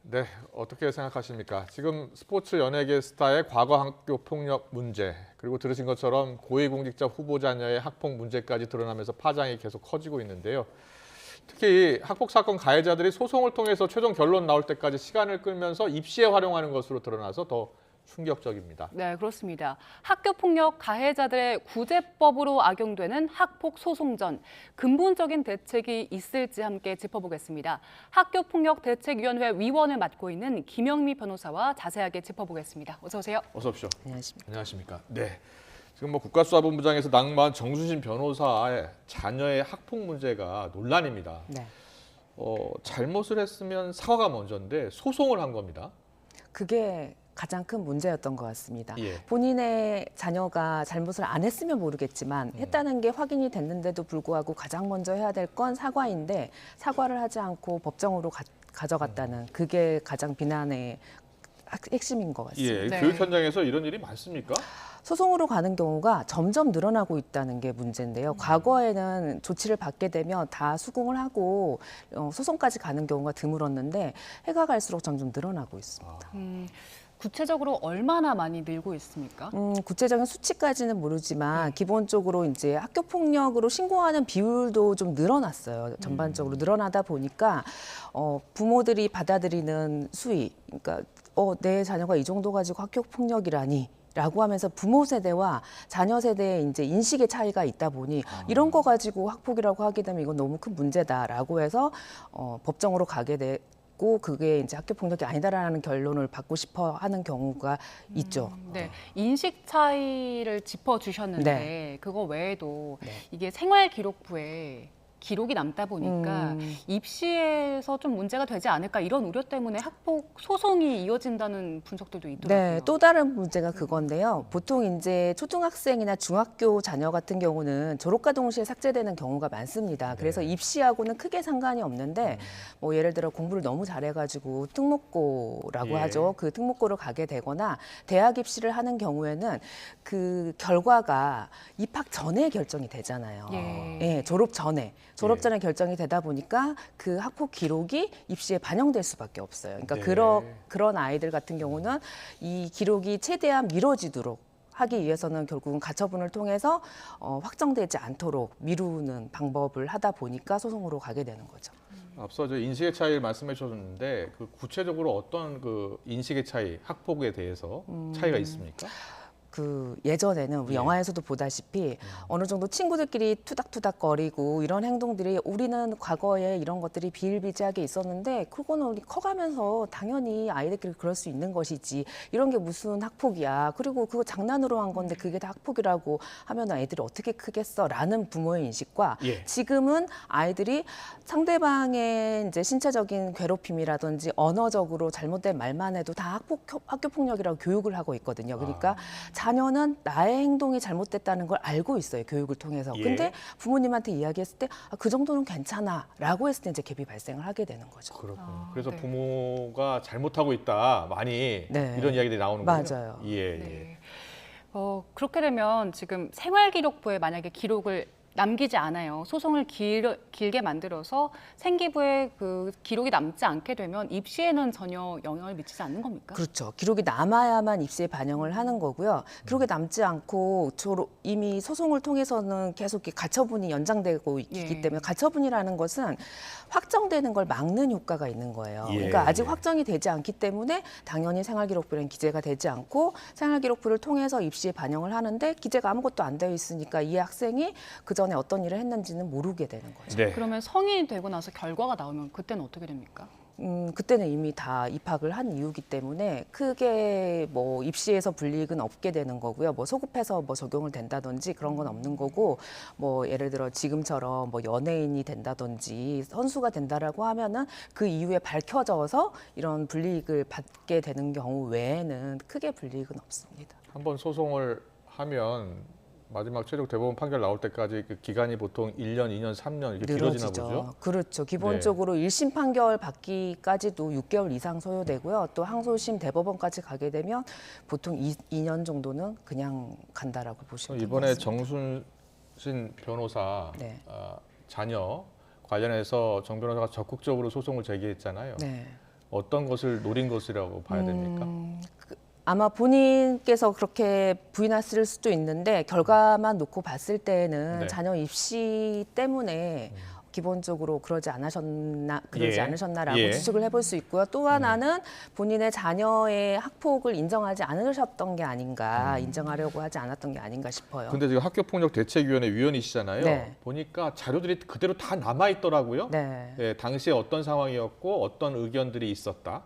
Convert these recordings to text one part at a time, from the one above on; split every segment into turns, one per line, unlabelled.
네, 어떻게 생각하십니까? 지금 스포츠 연예계 스타의 과거 학교 폭력 문제, 그리고 들으신 것처럼 고위공직자 후보 자녀의 학폭 문제까지 드러나면서 파장이 계속 커지고 있는데요. 특히 학폭 사건 가해자들이 소송을 통해서 최종 결론 나올 때까지 시간을 끌면서 입시에 활용하는 것으로 드러나서 더 충격적입니다.
네, 그렇습니다. 학교폭력 가해자들의 구제법으로 악용되는 학폭 소송 전 근본적인 대책이 있을지 함께 짚어보겠습니다. 학교폭력대책위원회 위원을 맡고 있는 김영미 변호사와 자세하게 짚어보겠습니다. 어서 오세요.
어서 오십시오.
안녕하십니까.
안녕하십니까. 네. 지금 국가수사본부장에서 낙마한 정순신 변호사의 자녀의 학폭 문제가 논란입니다.
네.
잘못을 했으면 사과가 먼저인데 소송을 한 겁니다.
그게 가장 큰 문제였던 것 같습니다.
예.
본인의 자녀가 잘못을 안 했으면 모르겠지만 했다는 게 확인이 됐는데도 불구하고 가장 먼저 해야 될 건 사과인데 사과를 하지 않고 법정으로 가져갔다는 그게 가장 비난의 핵심인 것 같습니다.
예.
네.
교육 현장에서 이런 일이 많습니까?
소송으로 가는 경우가 점점 늘어나고 있다는 게 문제인데요. 과거에는 조치를 받게 되면 다 수긍을 하고 소송까지 가는 경우가 드물었는데 해가 갈수록 점점 늘어나고 있습니다.
구체적으로 얼마나 많이 늘고 있습니까?
구체적인 수치까지는 모르지만 기본적으로 이제 학교 폭력으로 신고하는 비율도 좀 늘어났어요. 전반적으로 늘어나다 보니까 부모들이 받아들이는 수위, 그러니까 내 자녀가 이 정도 가지고 학교 폭력이라니. 라고 하면서 부모 세대와 자녀 세대의 이제 인식의 차이가 있다 보니 이런 거 가지고 학폭이라고 하게 되면 이건 너무 큰 문제다라고 해서 법정으로 가게 되고 그게 이제 학교 폭력이 아니다라는 결론을 받고 싶어 하는 경우가 있죠.
네, 인식 차이를 짚어주셨는데
네.
그거 외에도
네.
이게 생활기록부에 기록이 남다 보니까 입시에서 좀 문제가 되지 않을까 이런 우려 때문에 학폭 소송이 이어진다는 분석들도 있더라고요.
네, 또 다른 문제가 그건데요. 보통 이제 초등학생이나 중학교 자녀 같은 경우는 졸업과 동시에 삭제되는 경우가 많습니다. 그래서 입시하고는 크게 상관이 없는데 뭐 예를 들어 공부를 너무 잘해가지고 특목고라고
예.
하죠. 그 특목고를 가게 되거나 대학 입시를 하는 경우에는 그 결과가 입학 전에 결정이 되잖아요.
예.
졸업 전에. 졸업
예.
전에 결정이 되다 보니까 그 학폭 기록이 입시에 반영될 수밖에 없어요. 그러니까
네.
그런 아이들 같은 경우는 이 기록이 최대한 미뤄지도록 하기 위해서는 결국은 가처분을 통해서 확정되지 않도록 미루는 방법을 하다 보니까 소송으로 가게 되는 거죠.
앞서 저 인식의 차이를 말씀해 주셨는데 그 구체적으로 어떤 그 인식의 차이, 학폭에 대해서 차이가 있습니까?
그 예전에는 우리
예.
영화에서도 보다시피 어느 정도 친구들끼리 투닥투닥거리고 이런 행동들이 우리는 과거에 이런 것들이 비일비재하게 있었는데 그거는 우리 커가면서 당연히 아이들끼리 그럴 수 있는 것이지 이런 게 무슨 학폭이야. 그리고 그거 장난으로 한 건데 그게 다 학폭이라고 하면 애들이 어떻게 크겠어라는 부모의 인식과
예.
지금은 아이들이 상대방의 이제 신체적인 괴롭힘이라든지 언어적으로 잘못된 말만 해도 다 학교 폭력이라고 교육을 하고 있거든요. 그러니까 자녀는 나의 행동이 잘못됐다는 걸 알고 있어요. 교육을 통해서.
예.
근데 부모님한테 이야기했을 때 그 정도는 괜찮아라고 했을 때 이제 갭이 발생을 하게 되는 거죠.
그렇군요. 그래서
네.
부모가 잘못하고 있다 많이
네.
이런 이야기들이 나오는군요.
맞아요.
예, 예.
네. 그렇게 되면 지금 생활기록부에 만약에 기록을 남기지 않아요. 소송을 길게 만들어서 생기부에 그 기록이 남지 않게 되면 입시에는 전혀 영향을 미치지 않는 겁니까?
그렇죠. 기록이 남아야만 입시에 반영을 하는 거고요. 기록이 남지 않고 이미 소송을 통해서는 계속 이렇게 가처분이 연장되고 있기
예.
때문에 가처분이라는 것은 확정되는 걸 막는 효과가 있는 거예요.
예,
그러니까 아직
예.
확정이 되지 않기 때문에 당연히 생활기록부에는 기재가 되지 않고 생활기록부를 통해서 입시에 반영을 하는데 기재가 아무것도 안 되어 있으니까 이 학생이 그 전에 어떤 일을 했는지는 모르게 되는 거죠.
네.
그러면 성인이 되고 나서 결과가 나오면 그때는 어떻게 됩니까?
그때는 이미 다 입학을 한 이유기 때문에 크게 뭐 입시에서 불이익은 없게 되는 거고요. 뭐 소급해서 뭐 적용을 된다든지 그런 건 없는 거고, 뭐 예를 들어 지금처럼 뭐 연예인이 된다든지 선수가 된다라고 하면은 그 이후에 밝혀져서 이런 불이익을 받게 되는 경우 외에는 크게 불이익은 없습니다.
한번 소송을 하면 마지막 최종 대법원 판결 나올 때까지 그 기간이 보통 1년, 2년, 3년 이렇게 길어지나 보죠?
그렇죠. 기본적으로 1심 판결 받기까지도 6개월 이상 소요되고요. 또 항소심 대법원까지 가게 되면 보통 2년 정도는 그냥 간다라고 보시면 될 것
이번에
같습니다.
정순신 변호사
네.
자녀 관련해서 정 변호사가 적극적으로 소송을 제기했잖아요.
네.
어떤 것을 노린 것이라고 봐야 됩니까?
아마 본인께서 그렇게 부인하실 수도 있는데 결과만 놓고 봤을 때는
네.
자녀 입시 때문에 기본적으로 그러지
예.
않으셨나라고
예.
추측을 해볼 수 있고요. 또 하나는 본인의 자녀의 학폭을 인정하지 않으셨던 게 아닌가, 인정하려고 하지 않았던 게 아닌가 싶어요.
근데 지금 학교폭력대책위원회 위원이시잖아요.
네.
보니까 자료들이 그대로 다 남아 있더라고요.
네.
예, 당시에 어떤 상황이었고 어떤 의견들이 있었다.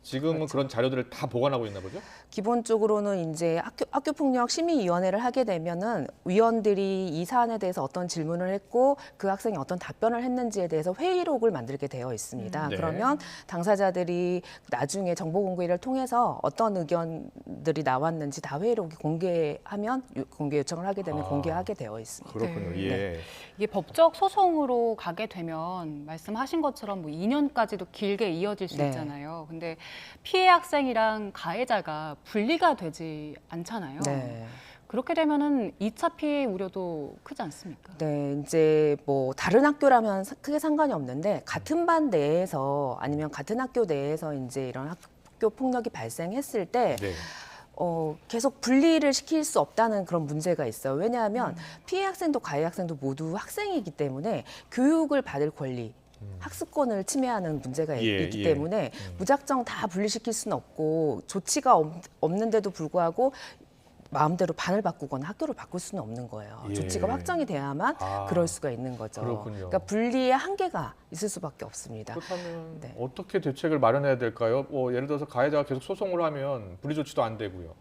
지금은 그런 자료들을 다 보관하고 있나 보죠?
기본적으로는 이제 학교폭력 심의위원회를 하게 되면은 위원들이 이 사안에 대해서 어떤 질문을 했고 그 학생이 어떤 답변을 했는지에 대해서 회의록을 만들게 되어 있습니다.
네.
그러면 당사자들이 나중에 정보 공개를 통해서 어떤 의견들이 나왔는지 다 회의록이 공개하면 공개 요청을 하게 되면 공개하게 되어 있습니다.
그렇군요.
네.
예.
이게 법적 소송으로 가게 되면 말씀하신 것처럼 뭐 2년까지도 길게 이어질 수
네.
있잖아요. 근데 피해 학생이랑 가해자가 분리가 되지 않잖아요.
네.
그렇게 되면은 2차 피해 우려도 크지 않습니까?
네, 이제 뭐 다른 학교라면 크게 상관이 없는데 같은 반 내에서 아니면 같은 학교 내에서 이제 이런 학교 폭력이 발생했을 때
네.
계속 분리를 시킬 수 없다는 그런 문제가 있어요. 왜냐하면 피해 학생도 가해 학생도 모두 학생이기 때문에 교육을 받을 권리, 학습권을 침해하는 문제가 있기 때문에 무작정 다 분리시킬 수는 없고 조치가 없는데도 불구하고 마음대로 반을 바꾸거나 학교를 바꿀 수는 없는 거예요.
예.
조치가 확정이 돼야만 그럴 수가 있는 거죠.
그렇군요.
그러니까 분리의 한계가 있을 수밖에 없습니다.
그렇다면
네.
어떻게 대책을 마련해야 될까요? 예를 들어서 가해자가 계속 소송을 하면 분리 조치도 안 되고요.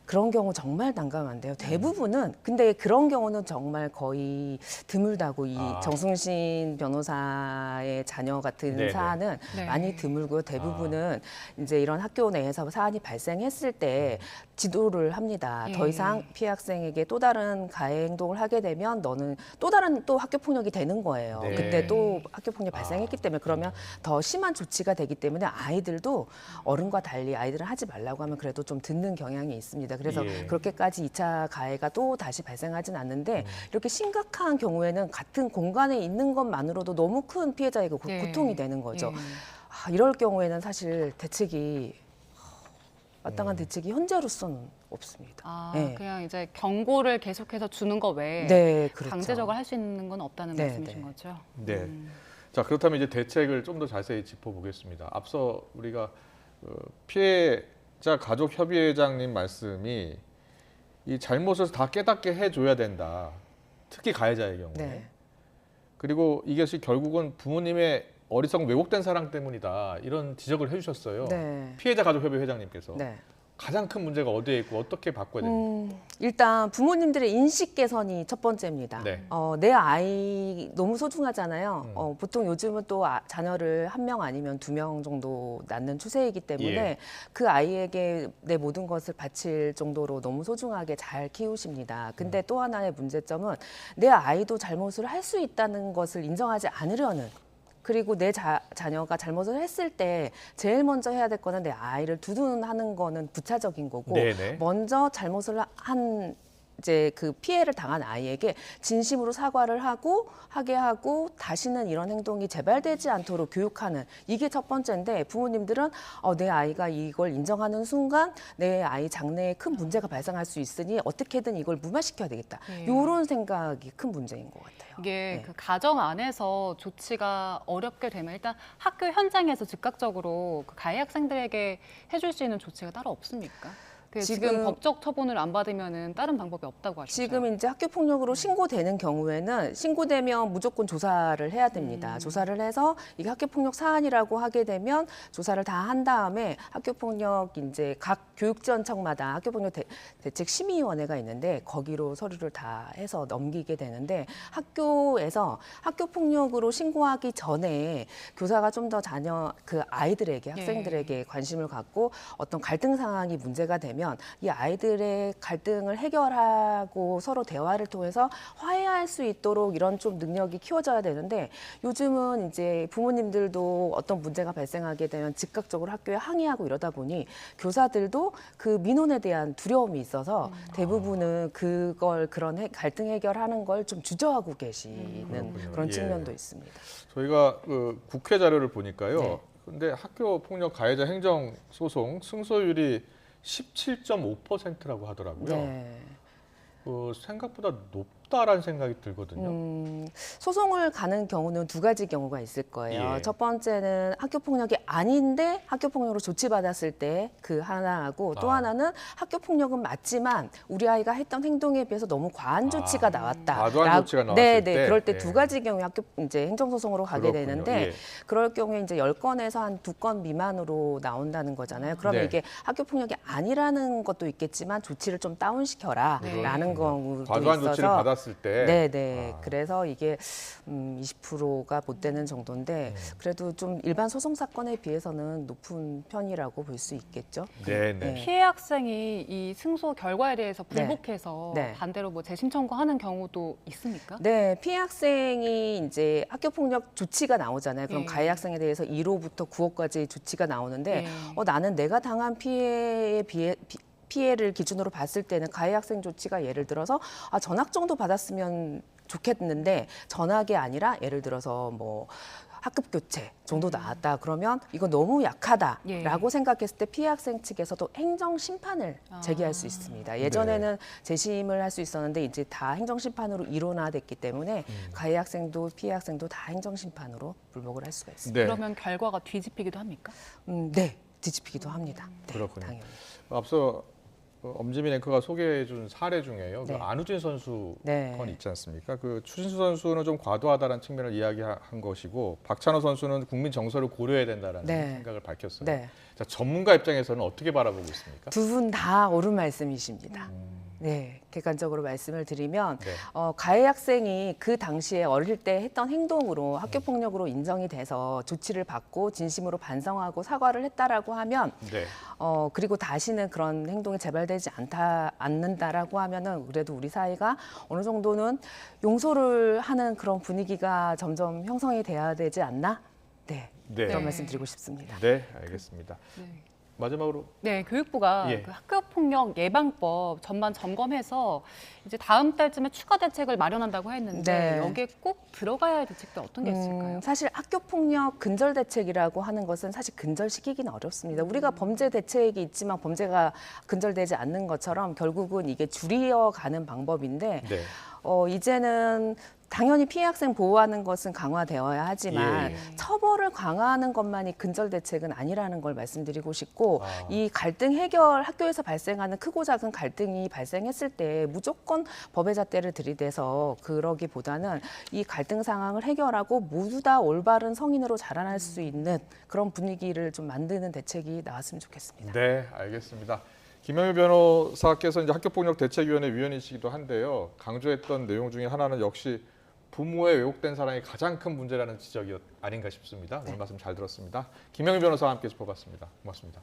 그런 경우 정말 난감한데요. 대부분은 근데 그런 경우는 정말 거의 드물다고 이 정승신 변호사의 자녀 같은
네네.
사안은
네.
많이 드물고요. 대부분은 이제 이런 학교 내에서 사안이 발생했을 때 지도를 합니다.
예.
더 이상 피해 학생에게 또 다른 가해 행동을 하게 되면 너는 또 다른 또 학교 폭력이 되는 거예요.
네.
그때 또 학교 폭력이 발생했기 때문에 그러면 더 심한 조치가 되기 때문에 아이들도 어른과 달리 아이들은 하지 말라고 하면 그래도 좀 듣는 경향이 있습니다. 그래서
예.
그렇게까지 2차 가해가 또 다시 발생하진 않는데 이렇게 심각한 경우에는 같은 공간에 있는 것만으로도 너무 큰 피해자에게
예.
고통이 되는 거죠.
예.
이럴 경우에는 사실 대책이 마땅한 대책이 현재로서는 없습니다. 네.
그냥 이제 경고를 계속해서 주는 거 외에
네, 그렇죠.
강제적으로 할 수 있는 건 없다는
네,
말씀이신
네.
거죠?
네. 자, 그렇다면 이제 대책을 좀 더 자세히 짚어보겠습니다. 앞서 우리가 피해자 가족협의회장님 말씀이 이 잘못을 다 깨닫게 해줘야 된다. 특히 가해자의 경우에.
네.
그리고 이것이 결국은 부모님의 어리석은 왜곡된 사랑 때문이다. 이런 지적을 해주셨어요.
네.
피해자 가족협의 회장님께서.
네.
가장 큰 문제가 어디에 있고 어떻게 바꿔야 됩니까?
일단 부모님들의 인식 개선이 첫 번째입니다.
네.
내 아이 너무 소중하잖아요. 보통 요즘은 또 자녀를 한 명 아니면 2명 정도 낳는 추세이기 때문에
예.
그 아이에게 내 모든 것을 바칠 정도로 너무 소중하게 잘 키우십니다. 근데 또 하나의 문제점은 내 아이도 잘못을 할 수 있다는 것을 인정하지 않으려는 그리고 내 자녀가 잘못을 했을 때 제일 먼저 해야 될 거는 내 아이를 두둔하는 거는 부차적인 거고
네네.
먼저 잘못을 한 이제 그 피해를 당한 아이에게 진심으로 사과를 하게 하고 다시는 이런 행동이 재발되지 않도록 교육하는 이게 첫 번째인데 부모님들은 내 아이가 이걸 인정하는 순간 내 아이 장래에 큰 문제가 발생할 수 있으니 어떻게든 이걸 무마시켜야 되겠다.
예.
이런 생각이 큰 문제인 것 같아요.
이게
네.
그 가정 안에서 조치가 어렵게 되면 일단 학교 현장에서 즉각적으로 그 가해 학생들에게 해줄 수 있는 조치가 따로 없습니까? 지금 법적 처분을 안 받으면은 다른 방법이 없다고 하시죠.
지금 이제 학교 폭력으로 신고되는 경우에는 신고되면 무조건 조사를 해야 됩니다. 조사를 해서 이게 학교 폭력 사안이라고 하게 되면 조사를 다 한 다음에 학교 폭력 이제 각 교육지원청마다 학교 폭력 대책 심의위원회가 있는데 거기로 서류를 다 해서 넘기게 되는데 학교에서 학교 폭력으로 신고하기 전에 교사가 좀 더 그 아이들에게 학생들에게 관심을 갖고 어떤 갈등 상황이 문제가 되면 이 아이들의 갈등을 해결하고 서로 대화를 통해서 화해할 수 있도록 이런 좀 능력이 키워져야 되는데 요즘은 이제 부모님들도 어떤 문제가 발생하게 되면 즉각적으로 학교에 항의하고 이러다 보니 교사들도 그 민원에 대한 두려움이 있어서 대부분은 그런 갈등 해결하는 걸 좀 주저하고 계시는
그렇군요.
그런
예.
측면도 있습니다.
저희가 국회 자료를 보니까요.
네.
근데 학교 폭력 가해자 행정 소송 승소율이 17.5%라고 하더라고요.
네.
생각보다 높다라는 생각이 들거든요.
소송을 가는 경우는 두 가지 경우가 있을 거예요.
예.
첫 번째는 학교 폭력이 아닌데 학교 폭력으로 조치받았을 때 그 하나하고 또
아.
하나는 학교 폭력은 맞지만 우리 아이가 했던 행동에 비해서 너무 과한 조치가 나왔다.
과도한 조치가 나왔을
네,
때.
네. 그럴 때
예.
두 가지 경우에 학교 이제 행정소송으로 가게
그렇군요.
되는데
예.
그럴 경우에 이제 10건에서 한 2건 미만으로 나온다는 거잖아요. 그러면
네.
이게 학교 폭력이 아니라는 것도 있겠지만 조치를 좀 다운시켜라라는
네.
경우도
과도한
있어서
조치를 받았을 때.
네네.
아.
그래서 이게 20%가 못 되는 정도인데 그래도 좀 일반 소송 사건에 비해서는 높은 편이라고 볼 수 있겠죠.
네, 네.
네.
피해 학생이 이 승소 결과에 대해서 불복해서
네.
반대로 뭐 재심 청구하는 경우도 있습니까?
네, 피해 학생이 이제 학교 폭력 조치가 나오잖아요. 그럼
예.
가해 학생에 대해서 1호부터 9호까지 조치가 나오는데
예.
나는 내가 당한 피해에 비해 피해를 기준으로 봤을 때는 가해 학생 조치가 예를 들어서 전학 정도 받았으면 좋겠는데 전학이 아니라 예를 들어서 뭐 학급 교체 정도 나왔다 그러면 이거 너무 약하다라고
예.
생각했을 때 피해 학생 측에서도 행정 심판을 제기할 수 있습니다. 예전에는 재심을 할 수 있었는데 이제 다 행정 심판으로 일원화됐기 때문에 가해 학생도 피해 학생도 다 행정 심판으로 불복을 할 수가 있습니다.
네.
그러면 결과가 뒤집히기도 합니까?
네, 뒤집히기도 합니다. 네,
그렇군요.
당연히.
앞서 엄지민 앵커가 소개해준 사례 중에요.
네.
그 안우진 선수
네.
건 있지 않습니까? 그 추신수 선수는 좀 과도하다는 측면을 이야기한 것이고 박찬호 선수는 국민 정서를 고려해야 된다는
네.
생각을 밝혔어요.
네.
자, 전문가 입장에서는 어떻게 바라보고 있습니까?
두 분 다 옳은 말씀이십니다. 네, 객관적으로 말씀을 드리면
네.
가해 학생이 그 당시에 어릴 때 했던 행동으로 학교 폭력으로 인정이 돼서 조치를 받고 진심으로 반성하고 사과를 했다라고 하면
네.
그리고 다시는 그런 행동이 재발되지 않는다라고 하면은 그래도 우리 사회가 어느 정도는 용서를 하는 그런 분위기가 점점 형성이 돼야 되지 않나? 네,
네.
그런
네.
말씀드리고 싶습니다.
네, 알겠습니다.
네.
마지막으로
네, 교육부가
예.
그 학교폭력 예방법 전반 점검해서 이제 다음 달쯤에 추가 대책을 마련한다고 했는데
네.
여기에 꼭 들어가야 할 대책도 어떤 게 있을까요?
사실 학교 폭력 근절 대책이라고 하는 것은 사실 근절시키기는 어렵습니다. 우리가 범죄 대책이 있지만 범죄가 근절되지 않는 것처럼 결국은 이게 줄이어가는 방법인데
네.
이제는 당연히 피해 학생 보호하는 것은 강화되어야 하지만
예.
처벌을 강화하는 것만이 근절 대책은 아니라는 걸 말씀드리고 싶고
아.
이 갈등 해결 학교에서 발생하는 크고 작은 갈등이 발생했을 때 무조건 법의 잣대를 들이대서 그러기보다는 이 갈등 상황을 해결하고 모두 다 올바른 성인으로 자라날 수 있는 그런 분위기를 좀 만드는 대책이 나왔으면 좋겠습니다.
네, 알겠습니다. 김영일 변호사께서 이제 학교폭력대책위원회 위원이시기도 한데요. 강조했던 내용 중에 하나는 역시 부모의 왜곡된 사랑이 가장 큰 문제라는 지적이 아닌가 싶습니다. 오늘 말씀 잘 들었습니다. 김영일 변호사와 함께 짚어봤습니다. 고맙습니다.